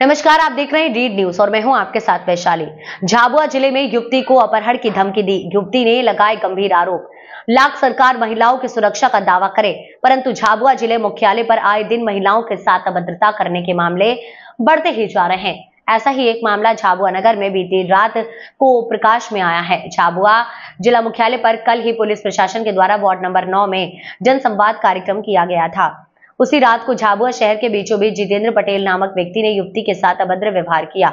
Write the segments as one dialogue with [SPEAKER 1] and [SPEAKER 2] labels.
[SPEAKER 1] नमस्कार, आप देख रहे हैं रीड न्यूज और मैं हूं आपके साथ वैशाली। झाबुआ जिले में युवती को अपहरण की धमकी दी। युवती ने लगाए गंभीर आरोप। लाख सरकार महिलाओं की सुरक्षा का दावा करे, परंतु झाबुआ जिले मुख्यालय पर आए दिन महिलाओं के साथ अभद्रता करने के मामले बढ़ते ही जा रहे हैं। ऐसा ही एक मामला झाबुआ नगर में बीती रात को प्रकाश में आया है। झाबुआ जिला मुख्यालय पर कल ही पुलिस प्रशासन के द्वारा वार्ड नंबर 9 में जनसंवाद कार्यक्रम किया गया था। उसी रात को झाबुआ शहर के बीचों बीच जितेंद्र पटेल नामक व्यक्ति ने युवती के साथ अभद्र व्यवहार किया।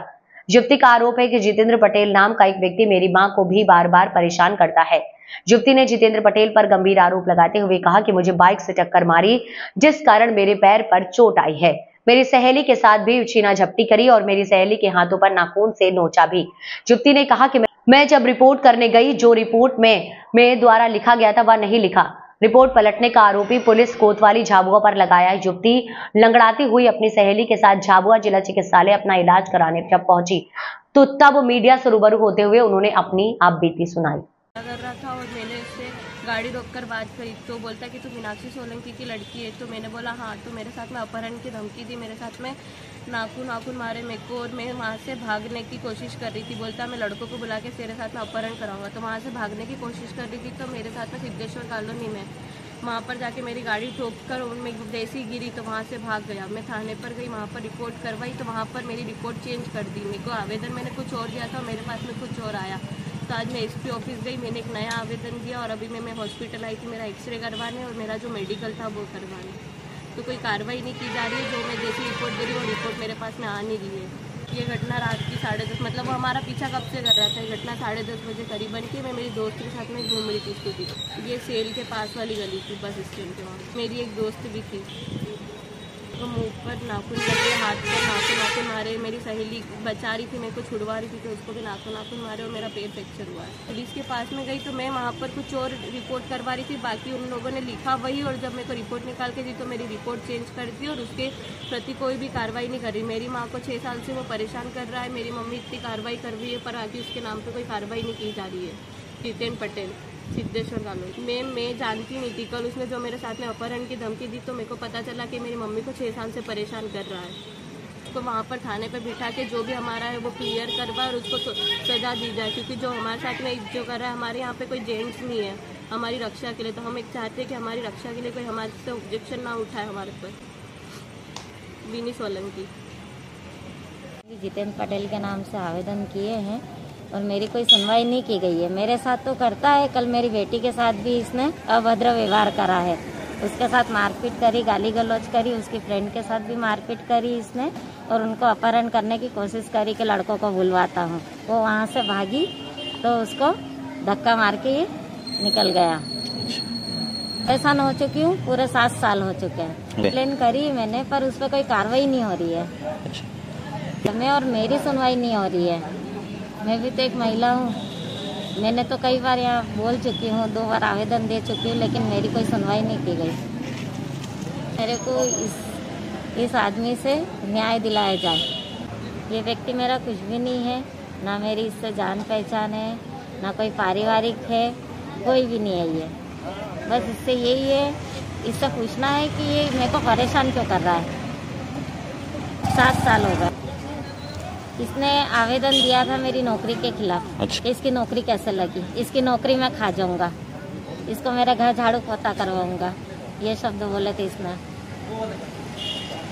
[SPEAKER 1] युवती का आरोप है कि जितेंद्र पटेल नाम का एक व्यक्ति मेरी मां को भी बार बार परेशान करता है। युवती ने जितेंद्र पटेल पर गंभीर आरोप लगाते हुए कहा कि मुझे बाइक से टक्कर मारी, जिस कारण मेरे पैर पर चोट आई है। मेरी सहेली के साथ भी छीना झपटी करी और मेरी सहेली के हाथों पर नाखून से नोचा भी। युवती ने कहा कि मैं जब रिपोर्ट करने गई, जो रिपोर्ट में मेरे द्वारा लिखा गया था वह नहीं लिखा। रिपोर्ट पलटने का आरोपी पुलिस कोतवाली झाबुआ पर लगाया। युवती लंगड़ाती हुई अपनी सहेली के साथ झाबुआ जिला चिकित्सालय अपना इलाज कराने जब पहुंची तो तब मीडिया से रूबरू होते हुए उन्होंने अपनी आपबीती सुनाई।
[SPEAKER 2] कर रहा था और मैंने उससे गाड़ी रोककर बात करी तो बोलता कि तू मीनाक्षी सोलंकी की लड़की है। तो मैंने बोला हाँ। तो मेरे साथ में अपहरण की धमकी दी, मेरे साथ में नाखून मारे मेरे को और मैं वहाँ से भागने की कोशिश कर रही थी। बोलता मैं लड़कों को बुला के तेरे साथ में अपहरण कराऊंगा। तो वहाँ से भागने की कोशिश कर रही थी तो मेरे साथ में सिद्धेश्वर कॉलोनी में वहाँ पर जाके मेरी गाड़ी ठोक कर उनमें देसी गिरी तो वहाँ से भाग गया। मैं थाने पर गई, वहाँ पर रिपोर्ट करवाई तो वहाँ पर मेरी रिपोर्ट चेंज कर दी। मेरे को आवेदन मैंने कुछ और दिया था, मेरे पास में कुछ और आया। तो आज मैं एसपी ऑफिस गई, मैंने एक नया आवेदन दिया और अभी मैं हॉस्पिटल आई थी मेरा एक्सरे करवाने और मेरा जो मेडिकल था वो करवाने। तो कोई कार्रवाई नहीं की जा रही है। जो मैं जैसी रिपोर्ट दे रही हूँ वो रिपोर्ट मेरे पास में आ नहीं रही है। ये घटना रात की 10:30 मतलब वो हमारा पीछा कब से कर रहा था। ये घटना 10:30 बजे करीबन की। मैं मेरी दोस्त के साथ में घूम रही थी स्कूटी। ये सेल के पास वाली गली थी, बस स्टैंड के वहाँ। मेरी एक दोस्त भी थी, तो मुँह पर नाखून लगे, हाथ पर नाखून मारे। मेरी सहेली बचा रही थी, मेरे को छुड़वा रही थी तो उसको भी नाखून मारे और मेरा पैर फ्रैक्चर हुआ है। पुलिस के पास में गई तो मैं वहाँ पर कुछ और रिपोर्ट करवा रही थी, बाकी उन लोगों ने लिखा वही। और जब मेरे को रिपोर्ट निकाल के दी तो मेरी रिपोर्ट चेंज कर दी और उसके प्रति कोई भी कार्रवाई नहीं कर रही। मेरी माँ को 6 साल से वो परेशान कर रहा है, मेरी मम्मी इतनी कार्रवाई कर रही है पर आगे उसके नाम पर कोई कार्रवाई नहीं की जा रही है। जितेंद्र पटेल, सिद्धेश्वर कॉलोनी। मैं जानती नहीं थी। कल उसने जो मेरे साथ में अपहरण की धमकी दी तो मेरे को पता चला कि मेरी मम्मी को 6 साल से परेशान कर रहा है। तो वहाँ पर थाने पर बिठा के जो भी हमारा है वो क्लियर करवाए और उसको सजा दी जाए, क्योंकि जो हमारे साथ में जो कर रहा है, हमारे यहाँ पे कोई जेंट्स नहीं है हमारी रक्षा के लिए। तो हम एक चाहते हैं कि हमारी रक्षा के लिए कोई हमारे से ऑब्जेक्शन ना उठाए हमारे पर। विनी सोलंकी।
[SPEAKER 3] जितेंद्र पटेल के नाम से आवेदन किए हैं और मेरी कोई सुनवाई नहीं की गई है। मेरे साथ तो करता है, कल मेरी बेटी के साथ भी इसने अभद्र व्यवहार करा है। उसके साथ मारपीट करी, गाली गलौज करी, उसकी फ्रेंड के साथ भी मारपीट करी इसने और उनको अपहरण करने की कोशिश करी कि लड़कों को बुलवाता हूँ। वो वहाँ से भागी तो उसको धक्का मार के ये निकल गया। परेशान हो चुकी हूँ, पूरे 7 साल हो चुके हैं। कंप्लेन करी मैंने पर उस पर कोई कार्रवाई नहीं हो रही है। मैं और मेरी सुनवाई नहीं हो रही है। मैं भी तो एक महिला हूँ। मैंने तो कई बार यहाँ बोल चुकी हूँ, 2 बार आवेदन दे चुकी हूँ, लेकिन मेरी कोई सुनवाई नहीं की गई। मेरे को इस आदमी से न्याय दिलाया जाए। ये व्यक्ति मेरा कुछ भी नहीं है, ना मेरी इससे जान पहचान है, ना कोई पारिवारिक है, कोई भी नहीं है ये। बस इससे यही है, इससे पूछना है कि ये मेरे को परेशान क्यों कर रहा है। 7 साल हो गए। इसने आवेदन दिया था मेरी नौकरी के खिलाफ। अच्छा। इसकी नौकरी कैसे लगी, इसकी नौकरी मैं खा जाऊंगा, इसको मेरा घर झाड़ू पोता करवाऊंगा, ये शब्द बोले थे इसने।